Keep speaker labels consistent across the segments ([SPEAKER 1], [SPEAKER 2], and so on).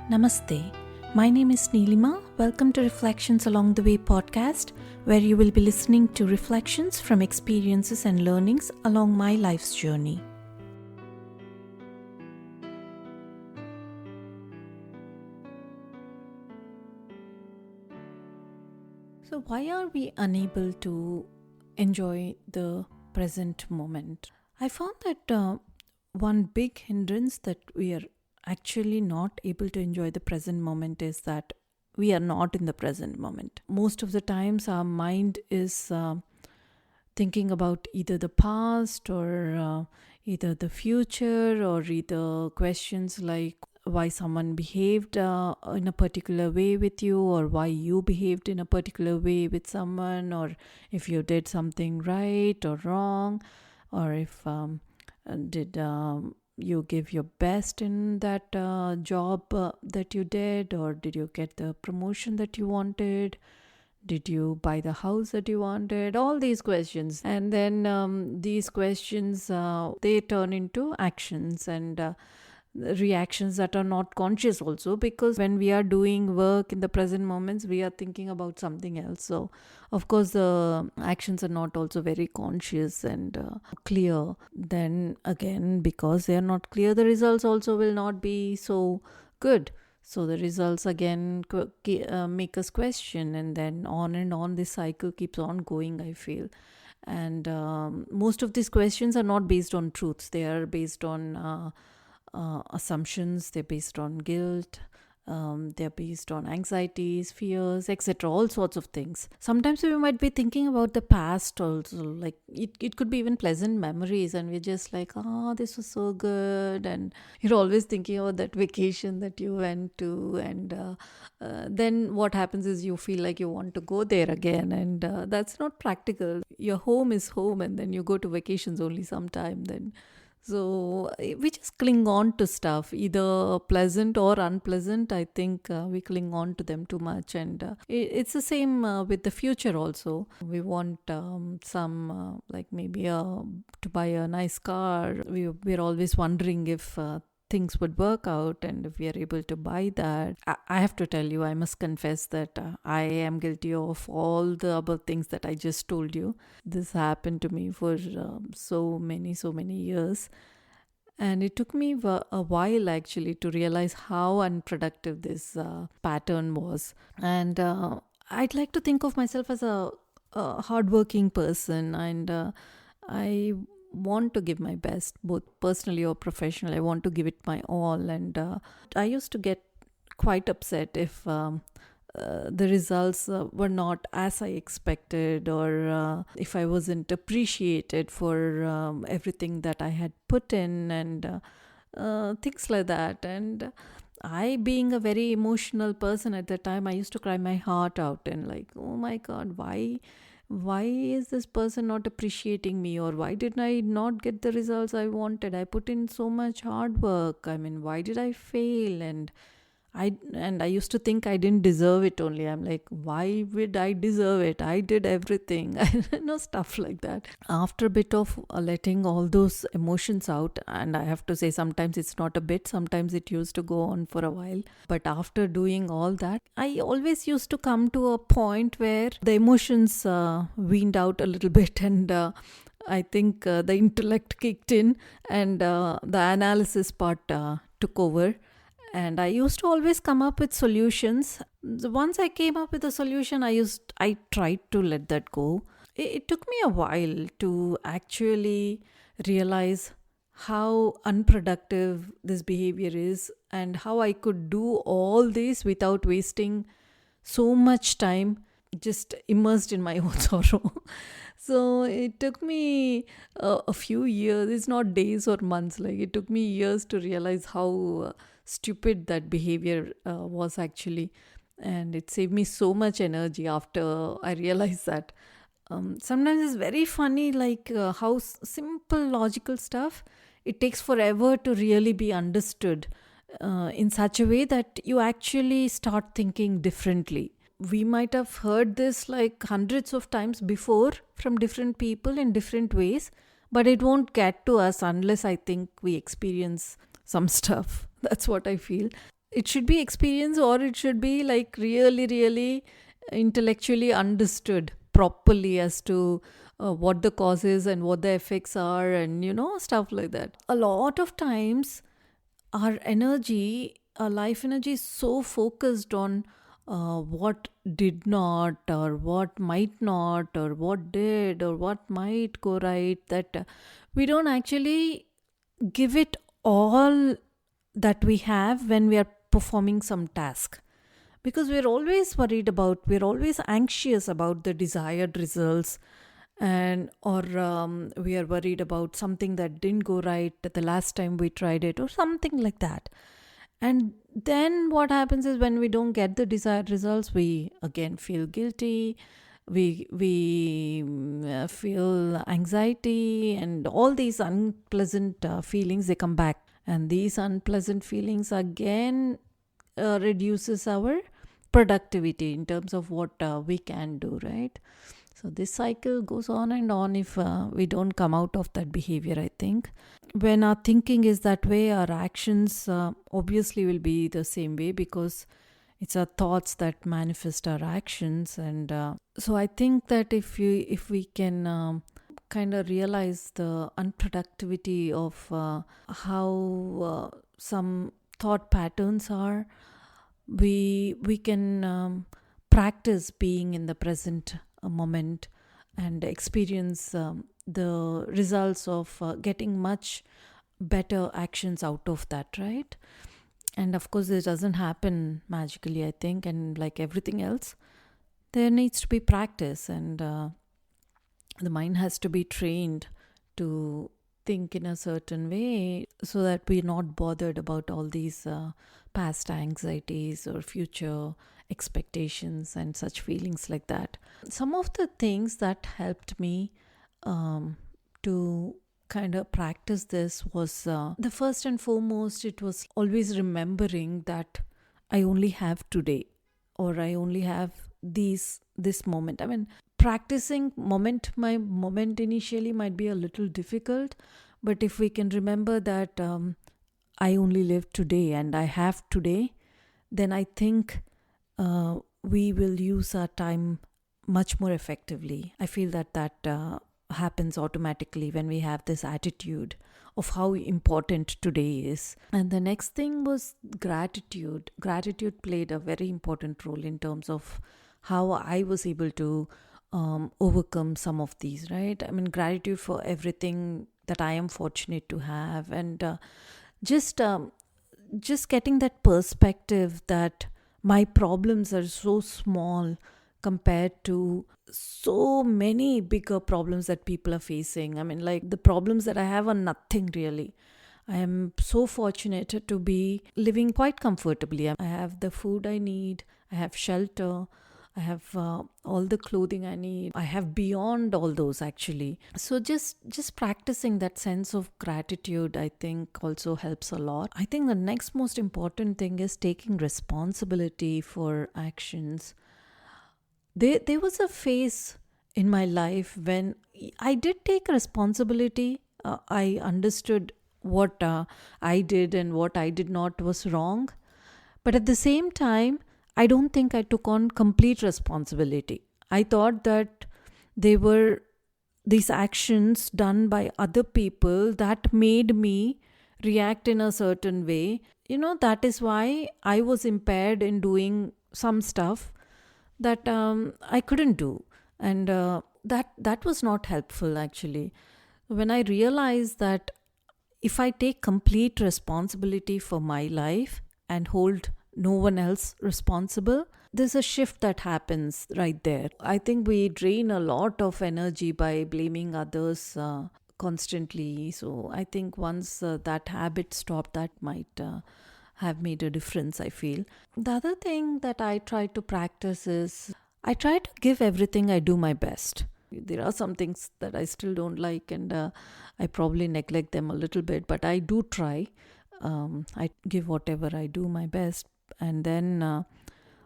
[SPEAKER 1] Namaste. My name is Neelima. Welcome to Reflections Along the Way podcast, where you will be listening to reflections from experiences and learnings along my life's journey. So, why are we unable to enjoy the present moment? I found that one big hindrance that we are actually not able to enjoy the present moment is that we are not in the present moment. Most of the times, our mind is thinking about either the past or either the future, or either questions like why someone behaved in a particular way with you, or why you behaved in a particular way with someone, or if you did something right or wrong, or if did you give your best in that job that you did, or did you get the promotion that you wanted, did you buy the house that you wanted, all these questions. And then these questions, they turn into actions and reactions that are not conscious also, because when we are doing work in the present moments, we are thinking about something else. So of course the actions are not also very conscious and clear. Then again, because they are not clear, the results also will not be so good. So the results again make us question, and then on this cycle keeps on going, I feel. And most of these questions are not based on truths. They are based on assumptions, they're based on guilt, they're based on anxieties, fears, etc., all sorts of things. Sometimes we might be thinking about the past also, like it could be even pleasant memories, and we're just like, this was so good, and you're always thinking about that vacation that you went to, and then what happens is you feel like you want to go there again, and that's not practical. Your home is home, and then you go to vacations only sometime then. So we just cling on to stuff, either pleasant or unpleasant. I think we cling on to them too much. And it's the same with the future also. We want like maybe to buy a nice car. We're always wondering if things would work out and if we are able to buy that. I have to tell you, I must confess that I am guilty of all the above things that I just told you. This happened to me for so many years, and it took me a while actually to realize how unproductive this pattern was. And I'd like to think of myself as a hardworking person, and I want to give my best, both personally or professionally. I want to give it my all, and I used to get quite upset if the results were not as I expected, or if I wasn't appreciated for everything that I had put in, and things like that. And I, being a very emotional person at the time, I used to cry my heart out and like, oh my God, why is this person not appreciating me, or why did I not get the results I wanted? I put in so much hard work. I mean, why did I fail? And I used to think I didn't deserve it only. I'm like, why would I deserve it? I did everything. Stuff like that. After a bit of letting all those emotions out, and I have to say, sometimes it's not a bit, sometimes it used to go on for a while. But after doing all that, I always used to come to a point where the emotions weaned out a little bit, and I think the intellect kicked in, and the analysis part took over. And I used to always come up with solutions. Once I came up with a solution, I tried to let that go. It took me a while to actually realize how unproductive this behavior is, and how I could do all this without wasting so much time just immersed in my own sorrow. So it took me a few years. It's not days or months. Like, it took me years to realize how stupid that behavior was actually. And it saved me so much energy after I realized that. Sometimes it's very funny, like how simple logical stuff, it takes forever to really be understood in such a way that you actually start thinking differently. We might have heard this like hundreds of times before from different people in different ways, but it won't get to us unless I think we experience some stuff. That's what I feel. it should be experienced, or it should be like really, really intellectually understood properly as to what the causes and what the effects are, and stuff like that. A lot of times our energy, our life energy, is so focused on what did not, or what might not, or what did, or what might go right, that we don't actually give it all that we have when we are performing some task, because we're always anxious about the desired results, and or we are worried about something that didn't go right the last time we tried it, or something like that. And then what happens is, when we don't get the desired results, we again feel guilty. We feel anxiety, and all these unpleasant feelings, they come back, and these unpleasant feelings again reduces our productivity in terms of what we can do, right? So this cycle goes on and on if we don't come out of that behavior, I think. When our thinking is that way, our actions obviously will be the same way, because it's our thoughts that manifest our actions. And so I think that if we can kind of realize the unproductivity of how some thought patterns are, we can practice being in the present moment, and experience the results of getting much better actions out of that, right? And of course, this doesn't happen magically, I think, and like everything else, there needs to be practice, and the mind has to be trained to think in a certain way, so that we're not bothered about all these past anxieties or future expectations and such feelings like that. Some of the things that helped me to kind of practice this was, the first and foremost, it was always remembering that I only have today, or I only have this moment. I mean, practicing moment by moment initially might be a little difficult, but if we can remember that I only live today and I have today, then I think we will use our time much more effectively. I feel that happens automatically when we have this attitude of how important today is. And the next thing was gratitude. Gratitude played a very important role in terms of how I was able to overcome some of these, right? I mean, gratitude for everything that I am fortunate to have, and just getting that perspective that my problems are so small compared to so many bigger problems that people are facing. I mean, like, the problems that I have are nothing really. I am so fortunate to be living quite comfortably. I have the food I need, I have shelter, I have all the clothing I need. I have beyond all those, actually. So just practicing that sense of gratitude, I think, also helps a lot. I think the next most important thing is taking responsibility for actions. There was a phase in my life when I did take responsibility. I understood what I did and what I did not was wrong. But at the same time, I don't think I took on complete responsibility. I thought that they were these actions done by other people that made me react in a certain way. That is why I was impaired in doing some stuff that I couldn't do. And that was not helpful, actually. When I realized that if I take complete responsibility for my life and hold no one else responsible, there's a shift that happens right there. I think we drain a lot of energy by blaming others constantly. So I think once that habit stopped, that might have made a difference, I feel. The other thing that I try to practice is, I try to give everything I do my best. There are some things that I still don't like, and I probably neglect them a little bit, but I do try. I give whatever I do my best. And then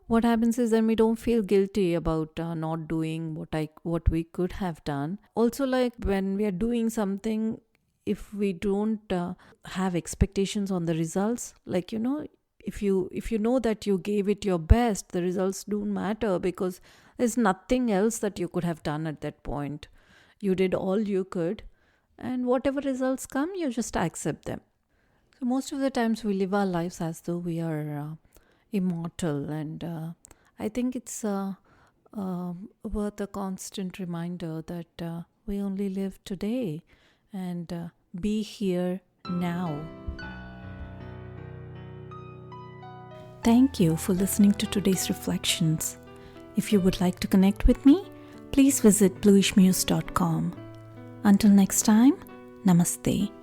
[SPEAKER 1] what happens is, then we don't feel guilty about not doing what we could have done. Also, like, when we are doing something, if we don't have expectations on the results, like, if you know that you gave it your best, the results don't matter, because there's nothing else that you could have done at that point. You did all you could, and whatever results come, you just accept them. So most of the times we live our lives as though we are immortal, and I think it's worth a constant reminder that we only live today, and be here now. Thank you for listening to today's reflections. If you would like to connect with me, please visit bluishmuse.com. Until next time, namaste.